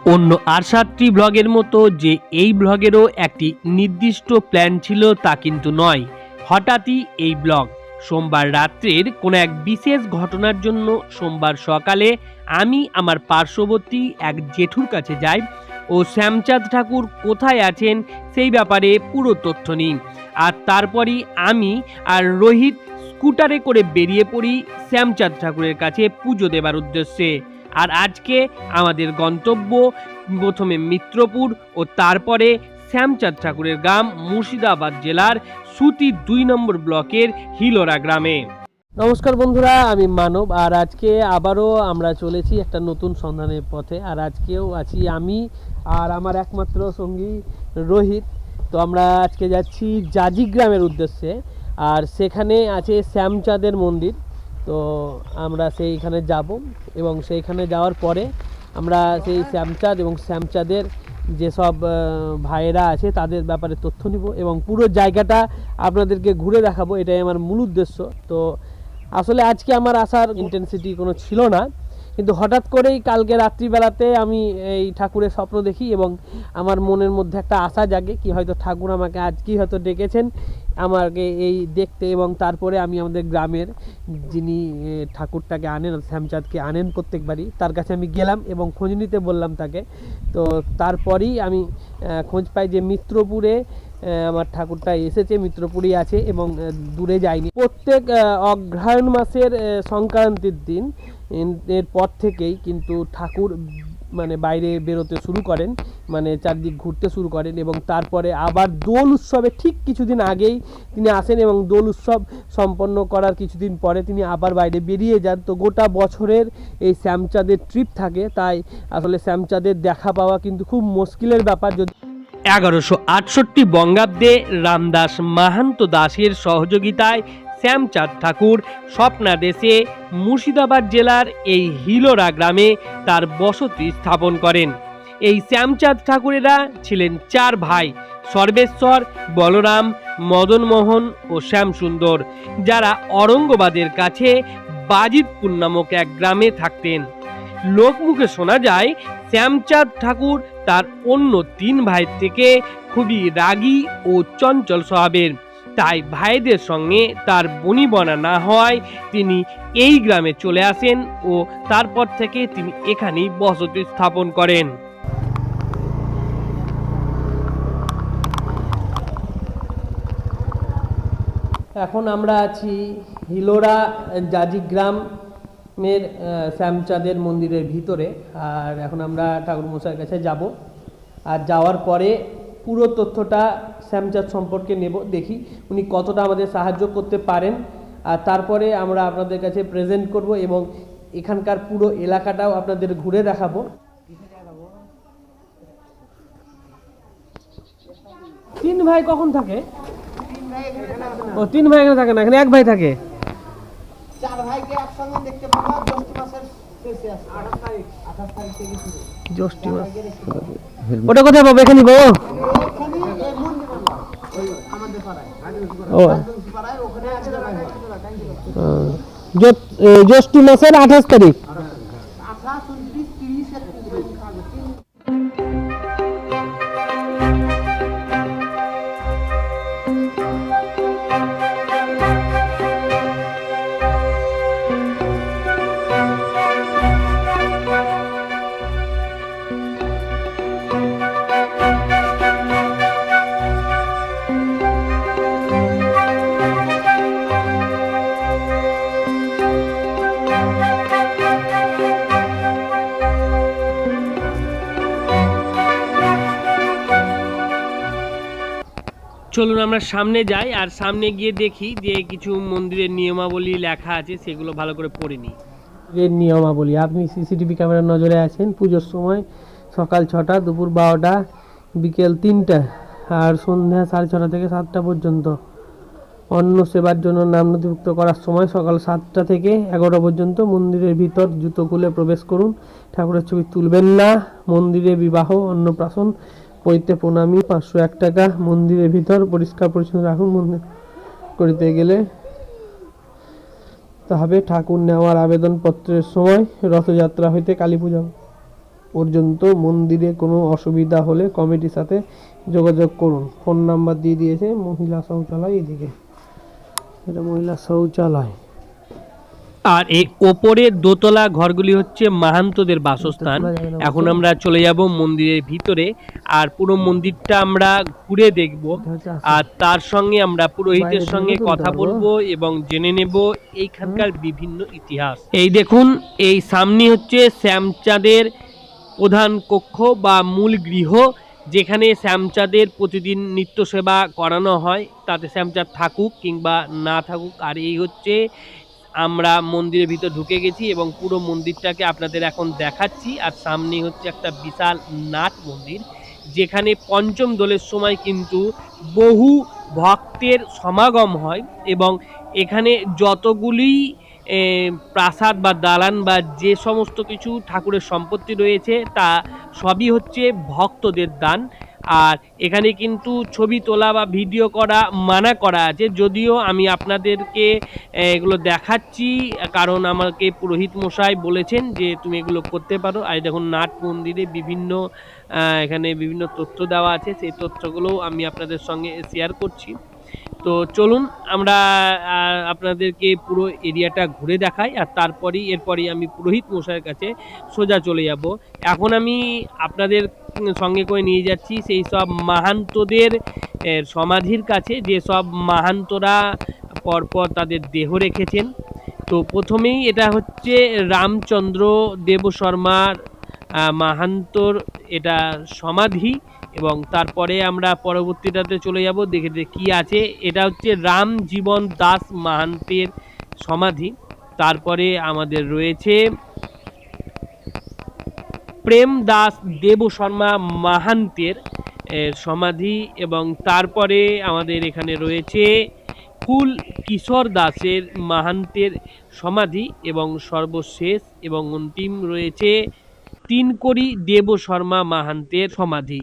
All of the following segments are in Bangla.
অন্য আর ৭টি ব্লগের মতো যে এই ব্লগেরও একটি নির্দিষ্ট প্ল্যান ছিল তা কিন্তু নয়। হঠাৎই এই ব্লগ। সোমবার রাত্রের কোনো এক বিশেষ ঘটনার জন্য সোমবার সকালে আমি আমার পার্শ্ববর্তী এক জেঠুর কাছে যাই ও শ্যামচাঁদ ঠাকুর কোথায় আছেন সেই ব্যাপারে পুরো তথ্য নিই। আর তারপরই আমি আর রোহিত স্কুটারে করে বেরিয়ে পড়ি শ্যামচাঁদ ঠাকুরের কাছে পুজো দেবার উদ্দেশ্যে। আর আজকে আমাদের গন্তব্য প্রথমে মিত্রপুর ও তারপরে শ্যামচাঁদ ঠাকুরের গ্রাম মুর্শিদাবাদ জেলার সুতি ২ নম্বর ব্লকের হিলোরা গ্রামে। নমস্কার বন্ধুরা, আমি মানব। আর আজকে আবারও আমরা চলেছি একটা নতুন সন্ধানের পথে। আর আজকেও আছি আমি আর আমার একমাত্র সঙ্গী রোহিত। তো আমরা আজকে যাচ্ছি জাজি গ্রামের উদ্দেশ্যে। আর সেখানে আছে শ্যামচাঁদের মন্দির। তো আমরা সেইখানে যাব এবং সেইখানে যাওয়ার পরে আমরা সেই শ্যামচাঁদ এবং শ্যামচাঁদের যেসব ভাইয়েরা আছে তাদের ব্যাপারে তথ্য নিব এবং পুরো জায়গাটা আপনাদেরকে ঘুরে দেখাবো। এটাই আমার মূল উদ্দেশ্য। তো আসলে আজকে আমার আসার ইন্টেন্সিটি কোনো ছিল না, কিন্তু হঠাৎ করেই কালকে রাত্রিবেলাতে আমি এই ঠাকুরের স্বপ্ন দেখি এবং আমার মনের মধ্যে একটা আশা জাগে কি হয়তো ঠাকুর আমাকে আজকেই হয়তো ডেকেছেন আমাকে এই দেখতে। এবং তারপরে আমি আমাদের গ্রামের যিনি ঠাকুরটাকে আনেন, শ্যামচাঁদকে আনেন প্রত্যেকবারই, তার কাছে আমি গেলাম এবং খোঁজ নিতে বললাম তাকে। তো তারপরেই আমি খোঁজ পাই যে মিত্রপুরে আমার ঠাকুরটা এসেছে, মিত্রপুরেই আছে এবং দূরে যায়নি। প্রত্যেক অগ্রহায়ণ মাসের সংক্রান্তির দিন এরপর থেকেই কিন্তু ঠাকুর মানে বাইরে বেরোতে শুরু করেন, মানে চারদিক ঘুরতে শুরু করেন এবং তারপরে আবার দোল উৎসবে ঠিক কিছুদিন আগেই তিনি আসেন এবং দোল উৎসব সম্পন্ন করার কিছুদিন পরে তিনি আবার বাইরে বেরিয়ে যান। তো গোটা বছরের এই শ্যামচাঁদের ট্রিপ থাকে, তাই আসলে শ্যামচাঁদের দেখা পাওয়া কিন্তু খুব মুশকিলের ব্যাপার। যদি ১১৬৮ বঙ্গাব্দে রামদাস মাহান্ত দাসের সহযোগিতায় শ্যামচাঁদ ঠাকুর স্বপ্নাদেশে মুর্শিদাবাদ জেলার এই হিলোরা গ্রামে তার বসতি স্থাপন করেন। এই শ্যামচাঁদ ঠাকুরেরা ছিলেন ৪ ভাই, সর্বেশ্বর, বলরাম, মদনমোহন ও শ্যামসুন্দর, যারা অরঙ্গবাদের কাছে বাজিতপুর নামক এক গ্রামে থাকতেন। লোকমুখে শোনা যায় শ্যামচাঁদ ঠাকুর তার অন্য ৩ ভাইয়ের থেকে খুবই রাগী ও চঞ্চল স্বভাবের, তাই ভাইদের সঙ্গে তার বনিবনা না হওয়ায় তিনি এই গ্রামে চলে আসেন ও তারপর থেকে তিনি এখানেই বসতি স্থাপন করেন। এখন আমরা আছি হিলোরা জাজি গ্রামের শ্যামচাঁদের মন্দিরের ভিতরে। আর এখন আমরা ঠাকুর মশাইয়ের কাছে যাব আর যাওয়ার পরে পুরো তথ্যটা শ্যামচাঁদ সম্পর্কে নেব, দেখি উনি কতটা আমাদের সাহায্য করতে পারেন। আর তারপরে আমরা আপনাদের কাছে প্রেজেন্ট করব এবং এখানকার পুরো এলাকাটাও আপনাদের ঘুরে দেখাবো। ৩ ভাই কখন থাকে? ও 3 ভাই এখানে থাকে না, এখানে 1 ভাই থাকে। 4 ভাইকে একসঙ্গে দেখতে পাবো জ্যৈষ্ঠ মাসের শেষে আছে 28 তারিখ থেকে শুরু। জ্যৈষ্ঠ মাস ওটা কোথায় পাবো? এখানে পাবো আমাদের পাড়ায়। ও পাড়ায় ওখানে আছে জ্যৈষ্ঠ মাসের 28 তারিখ। 28, 29, 30 চলুন আমরা সামনে যাই আর সামনে গিয়ে দেখি যে কিছু মন্দিরের নিয়মাবলী লেখা আছে, সেগুলো ভালো করে পড়ে নিই। এর নিয়মাবলী, আপনি সিসিটিভি ক্যামেরার নজরে আছেন। পুজোর সময় সকাল ৬টা, দুপুর ১২টা, বিকেল ৩টা আর সন্ধ্যা ৬:৩০ থেকে ৭টা পর্যন্ত। অন্ন সেবার জন্য নাম নথিভুক্ত করার সময় সকাল ৭টা থেকে ১১টা পর্যন্ত। মন্দিরের ভিতর জুতো খুলে প্রবেশ করুন, ঠাকুরের ছবি তুলবেন না। মন্দিরে বিবাহ, অন্নপ্রাশন, পৈতে প্রণামী ৫০১ টাকা। মন্দিরের ভিতর পরিষ্কার পরিচ্ছন্ন রাখুন। মন্দির করিতে গেলে তবে ঠাকুর নেওয়ার আবেদনপত্রের সময় রথযাত্রা হইতে কালী পূজা পর্যন্ত মন্দিরে কোনো অসুবিধা হলে কমিটির সাথে যোগাযোগ করুন। ফোন নাম্বার দিয়ে দিয়েছে। মহিলা শৌচালয় এদিকে, এটা মহিলা শৌচালয়। আর এই ওপরের দোতলা ঘরগুলি হচ্ছে মাহান্তদের বাসস্থান। এখন আমরা চলে যাব মন্দিরের ভিতরে, আর পুরো মন্দিরটা আমরা ঘুরে দেখব, আর তার সঙ্গে আমরা পুরোহিতের সঙ্গে কথা বলবো এবং জেনে নেব এইখানকার বিভিন্ন ইতিহাস। এই দেখুন, এই সামনে হচ্ছে শ্যামচাঁদের প্রধান কক্ষ বা মূল গৃহ, যেখানে শ্যামচাঁদের প্রতিদিন নিত্য সেবা করানো হয়, তাতে শ্যামচাঁদ থাকুক কিংবা না থাকুক। আর এই হচ্ছে, আমরা মন্দিরের ভিতর ঢুকে গেছি এবং পুরো মন্দিরটাকে আপনাদের এখন দেখাচ্ছি। আর সামনে হচ্ছে একটা বিশাল নাট মন্দির, যেখানে পঞ্চম দোলের সময় কিন্তু বহু ভক্তের সমাগম হয় এবং এখানে যতগুলি প্রাসাদ বা দালান বা যে সমস্ত কিছু ঠাকুরের সম্পত্তি রয়েছে তা সবই হচ্ছে ভক্তদের দান। আর এখানে কিন্তু ছবি তোলা বা ভিডিও করা মানা করা আছে, যদিও আমি আপনাদেরকে এগুলো দেখাচ্ছি, কারণ আমাকে পুরোহিত মশাই বলেছেন যে তুমি এগুলো করতে পারো। আর দেখুন, নাট মন্দিরে বিভিন্ন এখানে বিভিন্ন তথ্য দেওয়া আছে, সেই তথ্যগুলোও আমি আপনাদের সঙ্গে শেয়ার করছি। তো চলুন আমরা আপনাদেরকে পুরো এরিয়াটা ঘুরে দেখাই, আর এরপরই আমি পুরোহিত মশাইয়ের কাছে সোজা চলে যাব। এখন আমি আপনাদের সঙ্গে করে নিয়ে যাচ্ছি সেই সব মাহান্তদের সমাধির কাছে, যে সব মাহান্তরা পরপর তাদের দেহ রেখেছেন। তো প্রথমেই এটা হচ্ছে রামচন্দ্র দেব শর্মার মাহান্তর এটা সমাধি, এবং তারপরে আমরা পরবর্তীটাতে চলে যাব দেখে কি আছে। এটা হচ্ছে রাম জীবন দাস মাহান্তের সমাধি। তারপরে আমাদের রয়েছে প্রেম দাস দেব শর্মা মাহান্তের সমাধি, এবং তারপরে আমাদের এখানে রয়েছে কুল কিশোর দাসের মাহান্তের সমাধি, এবং সর্বশেষ এবং অন্তিম রয়েছে তিনকড়ি দেব শর্মা মাহান্তের সমাধি।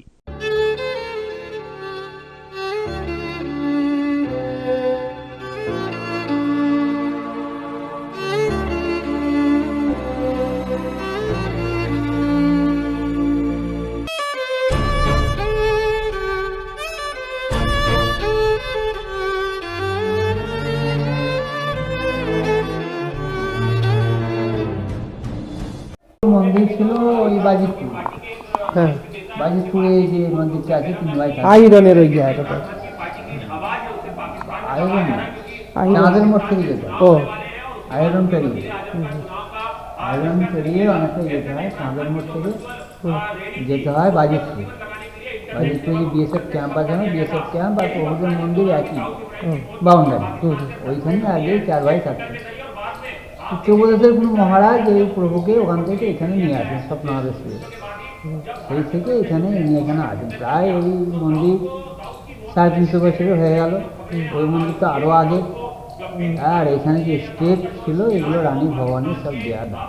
মন্দির ছিল ওই বাজিতপুর, হ্যাঁ, বাজিতপুরে যে মন্দিরটা আছে 3 বাই 3। আইরনের ওই জায়গাটা, আয়রন আয়রন। চাঁদের মোড় থেকে যেতে হয়। ও, আয়রন পেরিয়ে অনেকটা যেতে হয়। চাঁদের মোড় থেকে যেতে হয় বাজিতপুর। বাজিতপুরে যে বিএসএফ ক্যাম্প আছে না, বিএসএফ ক্যাম্প আর প্রভুদের মন্দির একই বাউন্ডারি। ওইখানে আগে 4 বাই 7। উত্তরপ্রদেশের কোনো মহারাজ এই প্রভুকে ওখান থেকে এখানে নিয়ে আসেন স্বপ্নাদেশ করে, সেই থেকে এখানে আসেন। প্রায় এই মন্দির 350 বছর হয়ে গেল। ওই মন্দিরটা আরও আগে। আর এখানে যে স্টেপ ছিল এগুলো রানী ভবানীর সব দেয়া দাম।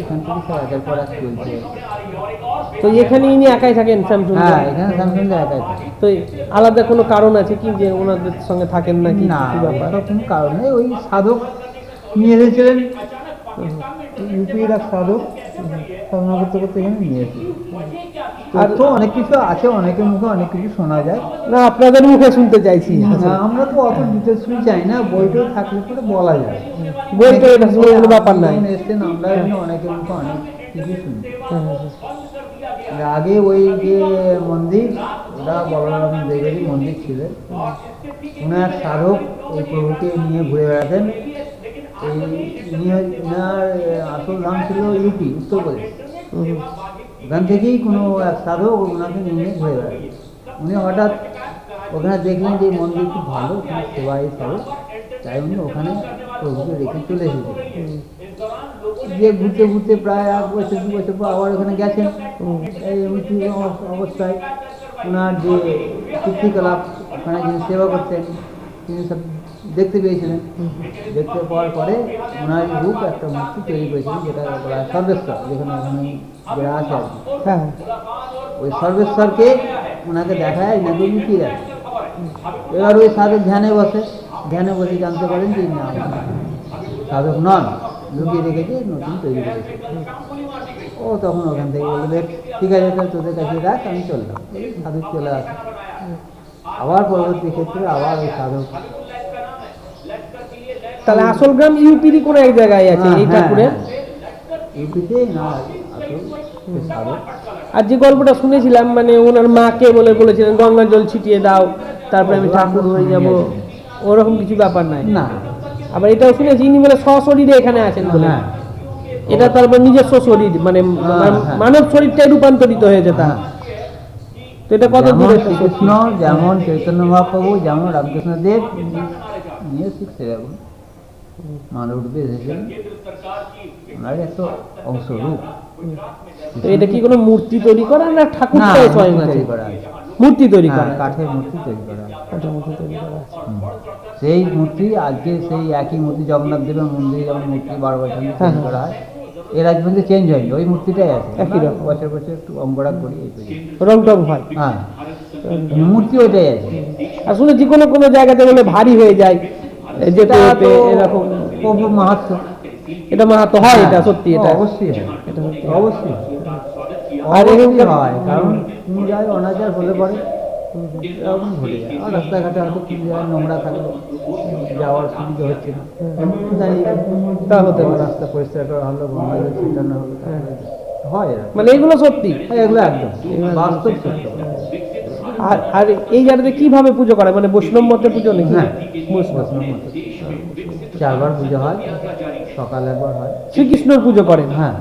এখান থেকে সব একের পর এক চলছে। তো এখানে ইনি একাই থাকেন শ্যামসুন্দর? হ্যাঁ, এখানে শ্যামসুন্দর একাই থাকে। তো আলাদা কোনো কারণ আছে কি যে ওনাদের সঙ্গে থাকেন নাকি? না, কি ব্যাপার? ওসব কোনো কারণ নেই। ওই সাধক নিয়ে এসেছিলেন, ইউপির এক সাধক সাধনা করতে করতে এখানে নিয়ে এসেছিলেন। আর তো অনেক কিছু আছে, অনেকের মুখে অনেক কিছু শোনা যায়। না, আপনাদের মুখে শুনতে চাইছি। না, আমরা তো অত ডিটেলস চাই না, বইটা থাকলে পরে বলা যায়। বইটা এটা কোনো ব্যাপার নাই। এসছেন, আমরা অনেকের মুখে অনেক কিছু শুনি। আগে ওই যে মন্দির, ওটা বলরাম দেবেরই মন্দির ছিলেন। ওনার সাধক এই প্রভুকে নিয়ে ঘুরে বেড়াতেন। ওনার আসল ধাম ছিল ইউপি, উত্তরপ্রদেশ। ওখান থেকেই কোনো এক সাধক ওনাকে নিয়ে ঘুরে বেড়াতেন। উনি হঠাৎ ওখানে দেখলেন যে মন্দির খুব ভালো, ওখানে সেবা হিসাবে, তাই উনি ওখানে প্রভুকে রেখে চলে এসেছিলেন। গিয়ে ঘুরতে ঘুরতে প্রায় 1 বছর 2 বছর পর আবার ওখানে গেছেন। এই মৃত্যু অবস্থায় ওনার যে কীর্তিকলাপ ওখানে যিনি সেবা করতেন তিনি সব দেখতে পেয়েছিলেন। দেখতে পাওয়ার পরে ওনার রূপ একটা মূর্তি তৈরি করেছিলেন, যেটা বলা হয় সর্বেশ্বর, যেখানে ওখানে যেটা আছে আর কি। হ্যাঁ, ওই সর্বেশ্বরকে ওনাকে দেখায়, এনাকে লুকিয়ে রাখে। এবার ওই সাধক ধ্যানে বসে জানতে পারেন যে না, সাধক নন, লুকিয়ে রেখেছে, নতুন তৈরি করেছে। ও তখন ওখান থেকে বলবে ঠিক আছে তাহলে তোদের কাছে রাখ, আমি চললাম। এই সাধু চলে আসে। আবার পরবর্তী ক্ষেত্রে আবার ওই সাধু। তাহলে আসল গ্রাম ইউপিরই কোনো এক জায়গায় আছে এই ঠাকুরের? ইউপিতেই না, আসল সাধু। আর যে গল্পটা শুনেছিলাম মানে ওনার মাকে বলেছিলেন গঙ্গা জল ছিটিয়ে দাও তারপরে আমি ঠাকুর হয়ে যাব, ওরকম কিছু ব্যাপার নাই না। আবার এটাও শুনেছি ইনি বলে সশরীরে এখানে আছেন বলে। হ্যাঁ, এটা তারপর নিজস্ব শরীর মানে মানব শরীরটাই রূপান্তরিত হয়েছে তা। তো এটা কত যেমন দূরে শ্রীকৃষ্ণ, যেমন চৈতন্য মহাপ্রভু, যেমন রামকৃষ্ণ দেব নিয়ে ঠিক সেরকম মানব রূপে এসেছেন, ওনার একটা অংশরূপ। তো এটা কি কোনো মূর্তি তৈরি করা না ঠাকুরটাই স্বয়ং আছে? তৈরি করা আছে, মূর্তি তৈরি করা, কাঠের মূর্তি তৈরি করা আছে। কাঠের মূর্তি তৈরি করা আছে। সেই মূর্তি আজকে সেই একই মূর্তি জগন্নাথ দেবের মন্দিরে যেমন মূর্তি 12 বছর তৈরি করা হয়, এর আজ পর্যন্ত চেঞ্জ হয়নি, ওই মূর্তিটাই আছে। একই রকম বছর বছর একটু অঙ্গরাগ করি, এই তৈরি। রং টং হয়। হ্যাঁ, মূর্তি ওইটাই আছে। আর শুনেছি কোনো জায়গাতে বলে ভারী হয়ে যায় যেটা তো এরকম প্রভু মাহাত্ম্য। এটা মাহাত্ম্য হয়, এটা সত্যি, এটা অবশ্যই হয়, এটা সত্যি। অবশ্যই। আর এরকম হয়, কারণ তুমি যায় অনাচার হলে পরে এরকম ঘটে যায়। আর রাস্তাঘাটে হয়তো তুমি যায় নোংরা থাকলো, যাওয়ার সুবিধা হচ্ছে না, দাঁড়িয়ে তা হতে পারে। রাস্তা পরিষ্কার করা হলো, গঙ্গা জল ছিটানো হলো, হয় এরকম। মানে এগুলো সত্যি। এগুলো একদম বাস্তব সত্য। আর এই জায়গাতে কিভাবে পুজো করে, মানে বৈষ্ণব মতে পুজো নাকি? হ্যাঁ, বৈষ্ণব। বৈষ্ণব মতে 4বার পুজো হয়, সকালে একবার হয়। শ্রীকৃষ্ণর পুজো করেন? হ্যাঁ,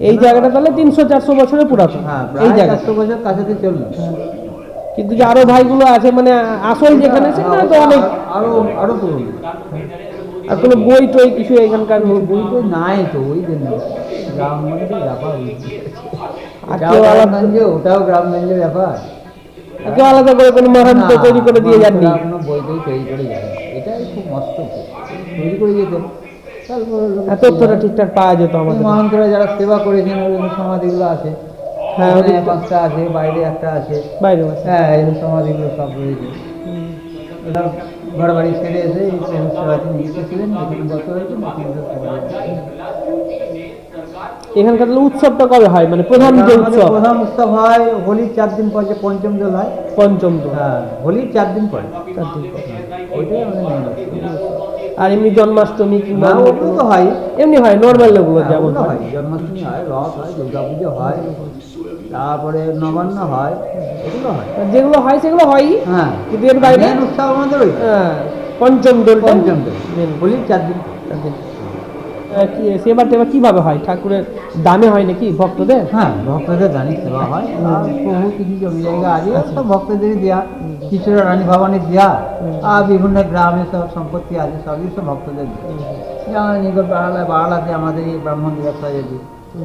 এই জায়গাটা তাহলে 300-400 বছরের পুরাতন। হ্যাঁ, এই প্রায় জায়গা 400 বছর কাছাতে চললো। কিন্তু যে আরো ভাইগুলো আছে মানে আসল যেখানে সেখানে তো অনেক আরো আরো পুরনো। আর কোনো বই টই কিছু এখানকার বই তো নাই তো, ওই জন্য গ্রামগঞ্জের ব্যাপার। আর এটাও কেউ আলাদা গ্রামগঞ্জে, ওটাও গ্রামগঞ্জের ব্যাপার। কেউ আলাদা করে কোনো মহান্ত তৈরি করে দিয়ে যাননি? কোনো বই টই তৈরি করে যাবে, এটাই খুব মস্ত তৈরি করে যেতেন। তারপর তথ্যটা ঠিকঠাক পাওয়া যেত আমাদের। মহান্তরা যারা সেবা করেছেন ওই সমাধিগুলো আছে। হ্যাঁ, ওখানে 5টা আছে, বাইরে একটা আছে। বাইরে বসে। হ্যাঁ, এই সমাধিগুলো সব রয়েছে। ঘর বাড়ি ছেড়ে এসে এই সেবাটি নিয়ে এসেছিলেন, নতুন গত হয়েছে, নতুন এখানকার তাহলে উৎসবটা কবে হয়, মানে প্রধান যে উৎসব? প্রধান উৎসব হয় হোলির 4 দিন পরে, পঞ্চম দোল হয়। পঞ্চম দোল। হ্যাঁ, হোলির 4 দিন পরে। 4 দিন পরে। ওইটাই আমাদের মেন উৎসব। আর এমনি জন্মাষ্টমী কিংবা ওগুলো তো হয়, এমনি হয় নর্মাল ওগুলো যেমন ওগুলো হয়। জন্মাষ্টমী হয়, রথ হয়, দুর্গা পুজো হয়, তারপরে নবান্ন হয়, এগুলো হয়। যেগুলো হয় সেগুলো হয়ই। হ্যাঁ, কিন্তু এর বাইরে মেন উৎসব আমাদের ওই পঞ্চম দোল। পঞ্চম দোল, হোলির 4 দিন। সেবা টেবা কিভাবে হয়? ঠাকুরের দামে হয় নাকি ভক্তদের? হ্যাঁ, ভক্তদের দানি সেবা হয়। আর বহু কিছু জমি জায়গা আছে, সব ভক্তদের দেওয়া, কিছুটা রানী ভবানীর দেওয়া, আর বিভিন্ন গ্রামে সব সম্পত্তি আছে, সবই সব ভক্তদের দেওয়া। যেমন নিকট বাড়ালাতে আমাদের এই ব্রাহ্মণদের ব্যবসা যদি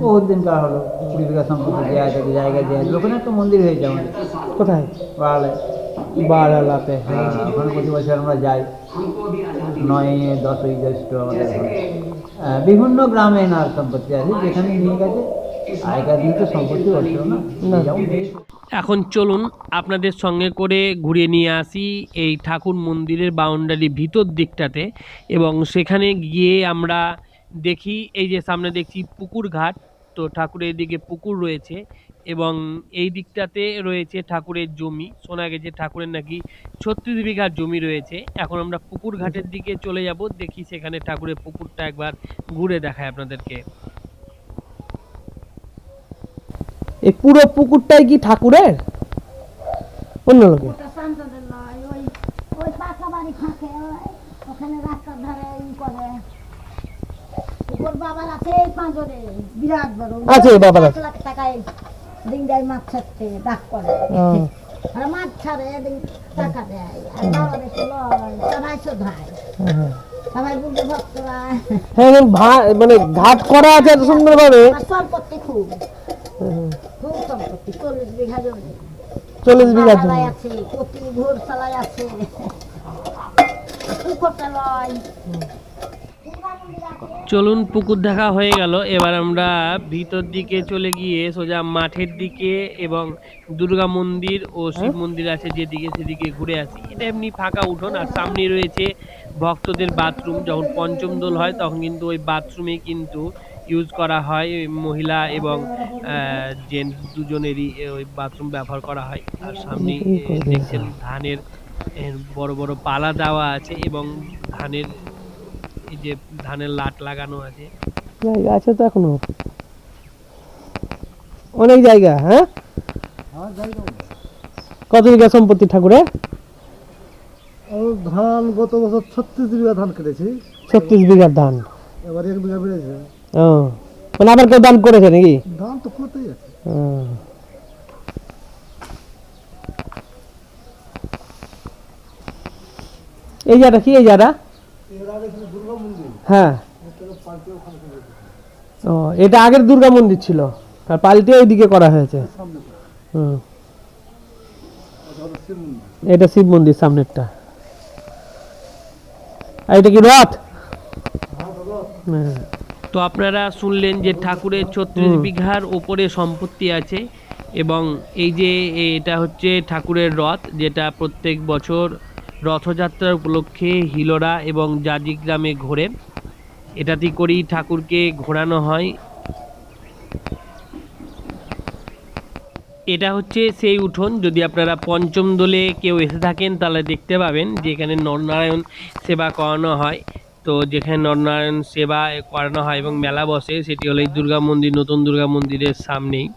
বহুত দিনকার হলো 20 বিঘা সম্পত্তি দেওয়া আছে, জায়গায় দেওয়া আছে। ওখানে একটা মন্দির হয়েছে আমাদের। কোথায়? বাড়ালায়। বারালাতে। হ্যাঁ, ওখানে প্রতি বছর আমরা যাই, 9-10 জ্যৈষ্ঠ আমাদের ঘরে। বিভিন্ন গ্রামে এনার সম্পত্তি আছে, যেখানে নিয়ে গেছে। আগেকার দিনে তো সম্পত্তি হচ্ছিল না। এখন চলুন আপনাদের সঙ্গে করে ঘুরিয়ে নিয়ে আসি এই ঠাকুর মন্দিরের বাউন্ডারি ভিতর দিকটাতে, এবং সেখানে গিয়ে আমরা দেখি এই যে সামনে দেখছি পুকুর ঘাট। তো ঠাকুরের এদিকে পুকুর রয়েছে এবং এই দিকটাতে রয়েছে ঠাকুরের জমি। শোনা গেছে ঠাকুরের নাকি 36 বিঘা জমি রয়েছে। এখন আমরা পুকুর ঘাটের দিকে চলে যাব, দেখি সেখানে ঠাকুরের পুকুরটা একবার ঘুরে দেখায় আপনাদেরকে। এই পুরো পুকুরটাই কি ঠাকুরের? অন্য লোকে? ওটা সন্তানদের নয়, ওই পাকা বাড়ি থাকে, ওখানে রাস্তার ধারে করে। ওর বাবার আছে এই পাঁজরে, বিরাট বড়। আছে বাবার আছে। 1 লাখ টাকায় দিনটাই মাছ ছাড়তে ডাক করে। আর মাছ ছাড়ে টাকা দেয়, আর বাবা বেশি লয়, সবাই শোধায়, সবাই বুঝে ভক্তরা। হ্যাঁ, মানে ঘাট করা আছে এত সুন্দর ভাবে। সম্পত্তি খুব খুব সম্পত্তি, 40 বিঘা জমি। 40 বিঘা জমি বাগালায় আছে, কপি ঘোর সালাই আছে, পুকুরটা লয়। চলুন, পুকুর দেখা হয়ে গেল, এবার আমরা ভিতর দিকে চলে গিয়ে সোজা মাঠের দিকে এবং দুর্গা মন্দির ও শিব মন্দির আছে যেদিকে সেদিকে ঘুরে আসি। এটা এমনি ফাঁকা উঠোন, আর সামনে রয়েছে ভক্তদের বাথরুম। যখন পঞ্চম দোল হয় তখন কিন্তু ওই বাথরুমে কিন্তু ইউজ করা হয়, মহিলা এবং জেন্টস দুজনেরই ওই বাথরুম ব্যবহার করা হয়। আর সামনে দেখছেন ধানের বড় বড় পালা দেওয়া আছে এবং ধানের এই যে ধানের লাট লাগানো আছে। জায়গা আছে তো এখনো অনেক জায়গা। হ্যাঁ, কত বিঘা সম্পত্তি ঠাকুরের? ধান গত বছর 36 বিঘা ধান কেটেছি, 36 বিঘার ধান। এবার 1 বিঘা বেড়েছে। ও, মানে আবার কেউ দান করেছে নাকি? ধান তো করতেই আছে। এই জায়গাটা কি? এই জায়গাটা হ্যাঁ, ও এটা আগের দুর্গা মন্দির ছিল, আর পাল্টে ওইদিকে করা হয়েছে। এটা শিব মন্দির সামনেরটা। আর এটা কি রথ? হ্যাঁ। তো আপনারা শুনলেন যে ঠাকুরের 36 বিঘার ওপরে সম্পত্তি আছে এবং এই যে এটা হচ্ছে ঠাকুরের রথ, যেটা প্রত্যেক বছর রথযাত্রার উপলক্ষে হিলোরা এবং জাজি গ্রামে ঘোরে। এটাতেই করেই ঠাকুরকে ঘোরানো হয়। এটা হচ্ছে সেই উঠোন, যদি আপনারা পঞ্চম দোলে কেউ এসে থাকেন তাহলে দেখতে পাবেন যে এখানে নরনারায়ণ সেবা করানো হয়। তো যেখানে নরনারায়ণ সেবা করানো হয় এবং মেলা বসে, সেটি হলো এই দুর্গা মন্দির, নতুন দুর্গা মন্দিরের সামনেই।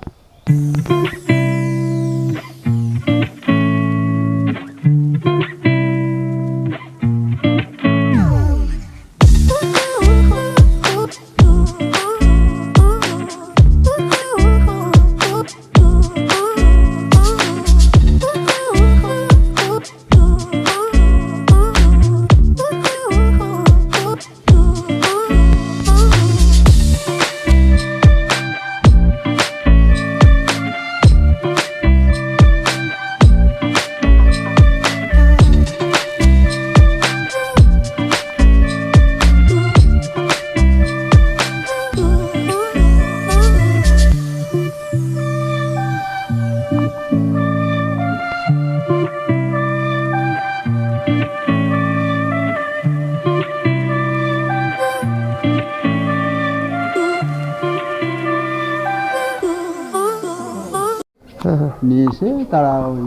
নিয়ে এসে তারা ওই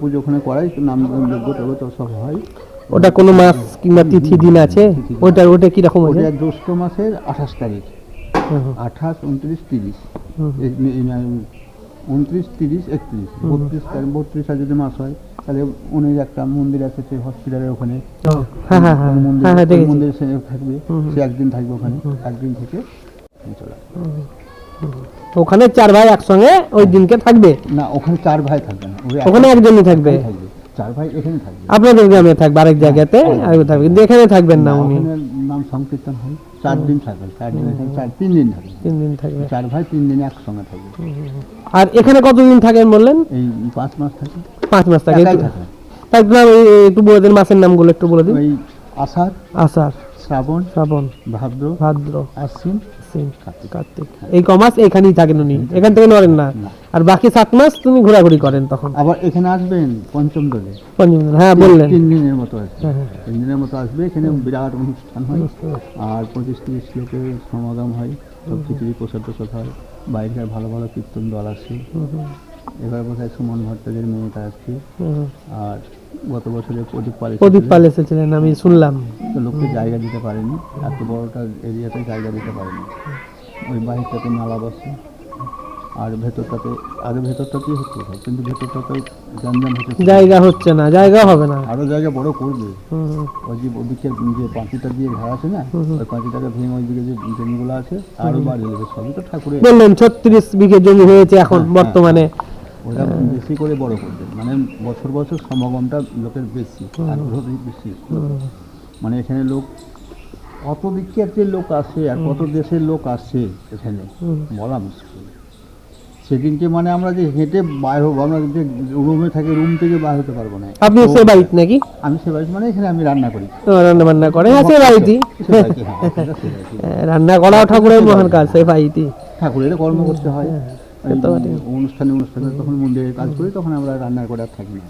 পুজো ওখানে করায়, নাম যজ্ঞ টজ্ঞ তো সব হয়। ওটা কোনো মাস কিংবা তিথি দিন আছে? ওটা কিরকম আছে? ওটা জ্যৈষ্ঠ মাসের 28 তারিখ, 28, 29, 30, 29, 30, 31, 32 তারিখ, 32 আর যদি মাস হয় তাহলে উনি একটা মন্দির আছে সেই হসপিটালের ওখানে, মন্দির সে থাকবে, সে একদিন থাকবে ওখানে, একদিন থেকে চলে ওখানে 4 ভাই একসঙ্গে ওই দিনকে থাকবে না, ওখানে 4 ভাই থাকবে না, ওখানে একজনই থাকবে। 4 ভাই এখানে থাকবে, আপনাদের গ্রামে থাকবে, আরেক জায়গাতে থাকবে, কিন্তু এখানে থাকবেন না উনি। নাম সংকীর্তন হয়, 4 দিন থাকবে, 4 দিন থাকবে, 3 দিন থাকবে, 3 দিন থাকবে। 4 ভাই 3 দিন একসঙ্গে থাকবে। আর এখানে কতদিন থাকেন বললেন? এই 5 মাস থাকে। 5 মাস থাকে। একাই থাকে। তারপর একটু বলে দিন মাসের নামগুলো, একটু বলে দিন। ওই আষাঢ়, শ্রাবণ, ভাদ্র, আশ্বিন, কার্তিক, এই কমাস এখানেই থাকেন উনি, এখান থেকে নড়েন না। আর বাকি 7 মাস তুমি ঘোরাঘুরি করেন। তখন আবার এখানে আসবেন পঞ্চম দলে, হ্যাঁ বললেন 3 দিনের মতো আসবে, 3 দিনের মতো আসবে। এখানে বিরাট অনুষ্ঠান হয়, আর 25-30 লোকের সমাগম হয়, সব খিচুড়ি প্রসাদ টোসাদ হয়, বাইরের ভালো ভালো কীর্তন দল আসে। এবার বোধহয় সুমন ভট্টাচার্যের মেয়েটা আসছে। আর গত বছরে প্রদীপ পাল এসেছিলেন, আমি শুনলাম। তো লোককে জায়গা দিতে পারেনি, এত বড়টা এরিয়াতে জায়গা দিতে পারেনি। ওই বাইরটাতে মেলা বসে, আর ভেতরটাতেই হচ্ছে, কিন্তু ভেতরটাতে জঞ্জাম হচ্ছে, জায়গা হচ্ছে না, জায়গা হবে না, আরো জায়গা বড় করবে। ওই যে ওদিকে যে পাঁচিটা দিয়ে ঘেরা আছে না, ওই পাঁচিটাকে ভেঙে ওইদিকে যে জমিগুলো আছে আরো বাড়িয়ে দেবে। সবই তো ঠাকুরের। বললেন 36 বিঘে জমি হয়েছে এখন বর্তমানে। ওরা বেশি করে বড় করবে, মানে বছর বছর সমাগমটা লোকের বেশি, আগ্রহ বেশি। মানে এখানে লোক কত দিকের যে লোক আসে আর কত দেশের লোক আসে এখানে বলা মুশকিল। সেদিনকে মানে আমরা যে হেঁটে বাইর হবো, আমরা যে রুমে থাকি রুম থেকে বাইর হতে পারবো না। আপনি তো সে বাড়িতে নাকি? আমি সে বাড়িতে মানে এখানে আমি রান্না করি। রান্না বান্না করে? হ্যাঁ সে বাড়িতেই। রান্না করাও ঠাকুরের মহান কাজ, সে বাড়িতেই ঠাকুরের কর্ম করতে হয়। সে তো বটে। অনুষ্ঠানে তখন মন্দিরে কাজ করি, তখন আমরা রান্নার করে আর থাকি না।